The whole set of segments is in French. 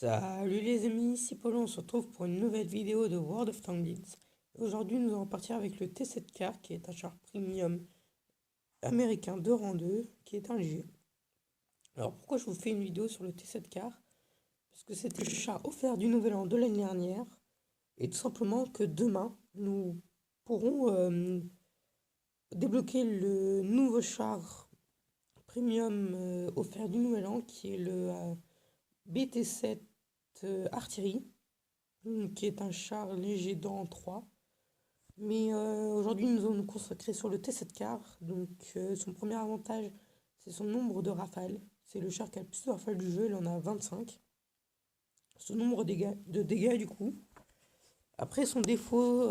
Salut les amis, c'est Polo, on se retrouve pour une nouvelle vidéo de World of Tanks. Aujourd'hui, nous allons partir avec le T7K, qui est un char premium américain de rang 2, qui est un léger. Alors pourquoi je vous fais une vidéo sur le T7K? Parce que c'était le char offert du Nouvel An de l'année dernière, et tout simplement que demain, nous pourrons débloquer le nouveau char premium offert du Nouvel An, qui est le BT7 Artillerie. Qui est un char léger de rang 3. Mais aujourd'hui, nous allons nous consacrer sur le T7 car. Donc, son premier avantage, c'est son nombre de rafales. C'est le char qui a le plus de rafales du jeu, il en a 25. Son nombre de dégâts, du coup. Après, son défaut,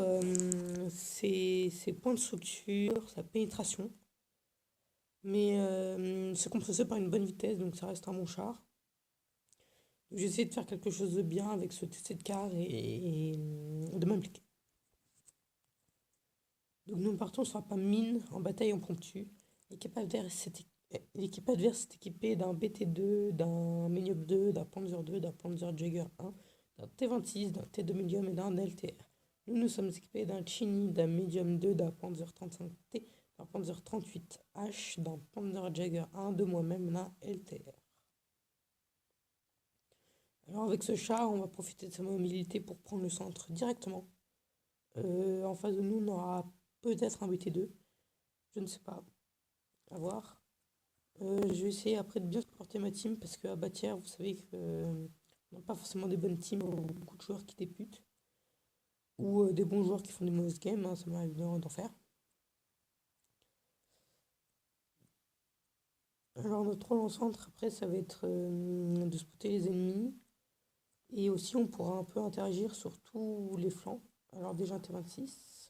c'est ses points de structure, sa pénétration. Mais c'est compensé par une bonne vitesse, donc ça reste un bon char. J'essaie de faire quelque chose de bien avec ce T7 car et de m'impliquer. Donc nous partons sur un pas mine en bataille impromptue. L'équipe adverse est équipée d'un BT2, d'un Medium 2, d'un Panzer 2, d'un Panzer Jäger 1, d'un T26, d'un T2 Medium et d'un LTR. Nous sommes équipés d'un Chini, d'un Medium 2, d'un Panzer 35T, d'un Panzer 38H, d'un Panzer Jäger 1, de moi-même d'un LTR. Alors avec ce char, on va profiter de sa mobilité pour prendre le centre directement. En face de nous, on aura peut-être un BT2. Je ne sais pas. À voir. Je vais essayer après de bien supporter ma team parce qu'à Bâtière, vous savez que on n'a pas forcément des bonnes teams, beaucoup de joueurs qui débutent ou des bons joueurs qui font des mauvaises games, hein, ça m'arrive d'en faire. Alors notre rôle en centre, après, ça va être de spotter les ennemis et aussi on pourra un peu interagir sur tous les flancs. Alors déjà un T26.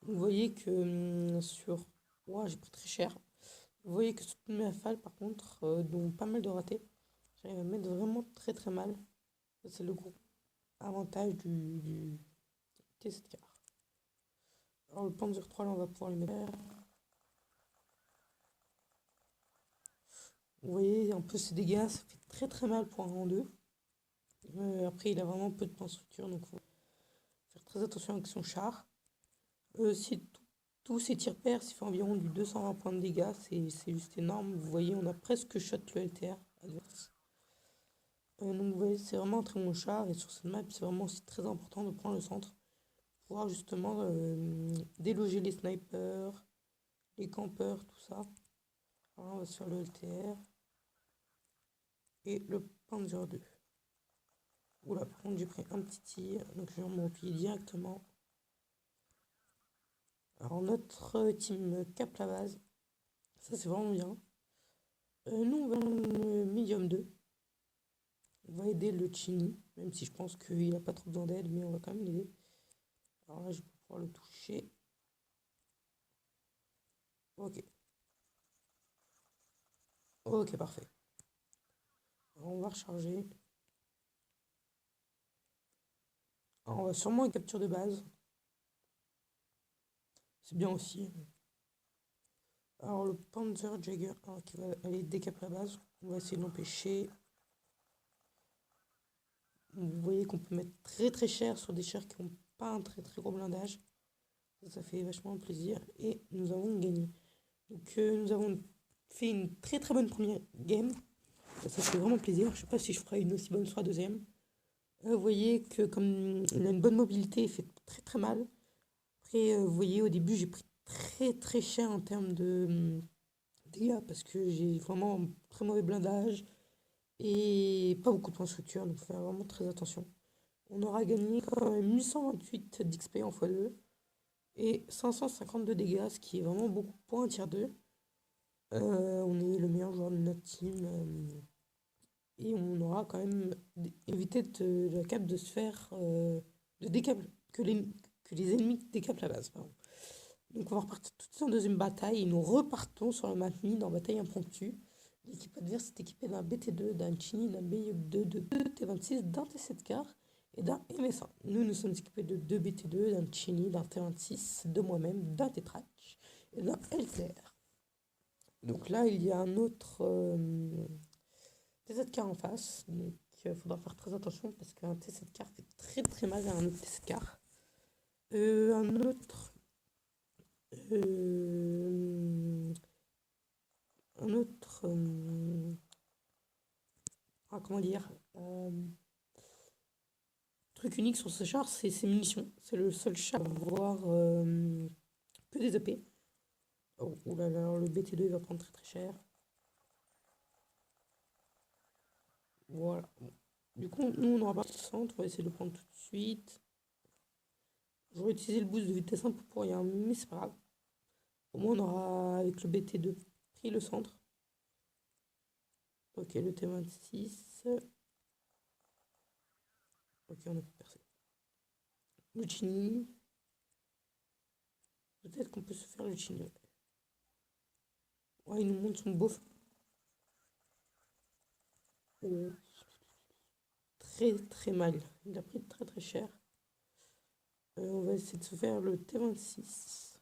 Vous voyez que sur... Ouah, j'ai pris très cher. Vous voyez que sur toutes mes rafales, par contre, dont pas mal de ratés, j'arrive à mettre vraiment très très mal. Ça, c'est le gros avantage du T7 car. Alors le Panzer 3, là, on va pouvoir le mettre. Vous voyez un peu ses dégâts, ça fait très très mal pour un rang 2. Après, il a vraiment peu de points de structure, donc il faut faire très attention avec son char. Si tous ses tirs pairs, ça fait environ du 220 points de dégâts, c'est juste énorme. Vous voyez, on a presque shot le LTR adverse. Donc vous voyez, c'est vraiment un très bon char, et sur cette map, c'est vraiment aussi très important de prendre le centre pour pouvoir justement déloger les snipers, les campeurs, tout ça. Alors on va sur le LTR et le Panzer 2. Oula, par contre, j'ai pris un petit tir, donc je vais me replier directement. Alors, notre team cap la base, ça c'est vraiment bien. Nous, on va le Medium 2. On va aider le Chini, même si je pense qu'il n'a pas trop besoin d'aide, mais on va quand même l'aider. Alors là, je vais pouvoir le toucher. Ok. Ok, parfait. Alors, on va recharger. Alors, on va sûrement une capture de base. C'est bien aussi. Alors, le Panzer Jäger 1 qui va aller décap la base. On va essayer de l'empêcher. Vous voyez qu'on peut mettre très très cher sur des chars qui n'ont pas un très très gros blindage. Ça fait vachement plaisir. Et nous avons gagné. Donc nous avons fait une très très bonne première game. Ça fait vraiment plaisir. Je ne sais pas si je ferai une aussi bonne sur la deuxième. Vous voyez que comme il a une bonne mobilité, il fait très très mal. Après, vous voyez, au début, j'ai pris très très cher en termes de dégâts parce que j'ai vraiment un très mauvais blindage et pas beaucoup de points de structure. Donc, il faut faire vraiment très attention. On aura gagné quand même 828 d'XP en x2 et 550 de dégâts, ce qui est vraiment beaucoup pour un tier 2. On est le meilleur joueur de notre team et on aura quand même évité de la cap de se faire de décap, que les ennemis décapent la base. Pardon. Donc on va repartir tout de suite en deuxième bataille et nous repartons sur le map mid en bataille impromptue. L'équipe adverse est équipée d'un BT2, d'un Chini, d'un BU2, de 2 T26, d'un T7 car et d'un MS1. Nous sommes équipés de 2 BT2, d'un Chini, d'un T26, de moi-même, d'un Tetrach et d'un LTR. Donc là, il y a un autre T7K en face. Donc il faudra faire très attention parce qu'un T7K fait très très mal à un autre T7K. Un autre. euh, un autre. Comment dire truc unique sur ce char, c'est ses munitions. C'est le seul char à avoir que des EP. Oh, oh là là, alors le BT2 il va prendre très très cher. Voilà. Bon. Du coup, nous on n'aura pas de centre, on va essayer de le prendre tout de suite. J'aurais utilisé le boost de vitesse un peu pour rien, mais c'est pas grave. Au moins on aura, avec le BT2, pris le centre. Ok, le T26. Ok, on a pu percer. Le Chini. Peut-être qu'on peut se faire le Chini. Ouais, il nous montre son beau. Oh, très très mal. Il a pris très très cher. On va essayer de se faire le T26.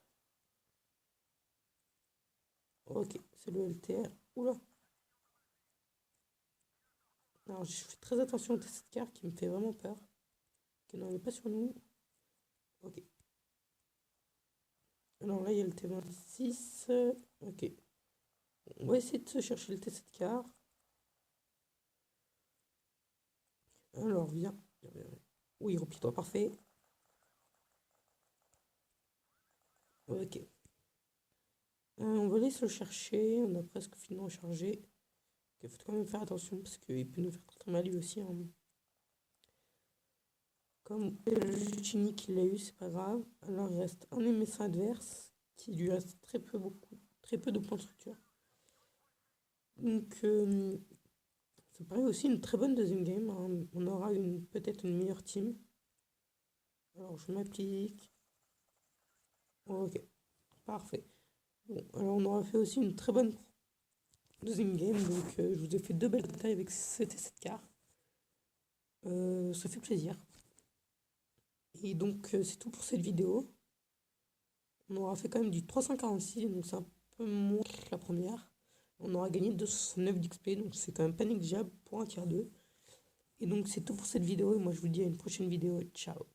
Ok, c'est le LTR. Oula. Alors je fais très attention à cette carte qui me fait vraiment peur. Ok, non, elle n'est pas sur nous. Ok. Alors là, il y a le T26. Ok. On va essayer de se chercher le T7 car. Alors, viens. Viens, viens, viens. Oui, replie-toi, parfait. Ok. On va aller se le chercher. On a presque fini de recharger. Il faut quand même faire attention parce qu'il peut nous faire très très mal lui aussi, hein. Comme le Genie qu'il a eu, c'est pas grave. Alors il reste un MSA adverse qui lui reste très peu de points de structure. Donc ça paraît aussi une très bonne deuxième game, hein. On aura peut-être une meilleure team. Alors je m'applique. Ok, parfait. Bon, alors on aura fait aussi une très bonne deuxième game. Donc je vous ai fait deux belles batailles avec cette carte. Ça fait plaisir. Et donc c'est tout pour cette vidéo. On aura fait quand même du 346, donc c'est un peu moins que la première. On aura gagné 209 d'XP, donc c'est quand même pas négligeable pour un tiers 2. Et donc c'est tout pour cette vidéo, et moi je vous dis à une prochaine vidéo. Ciao!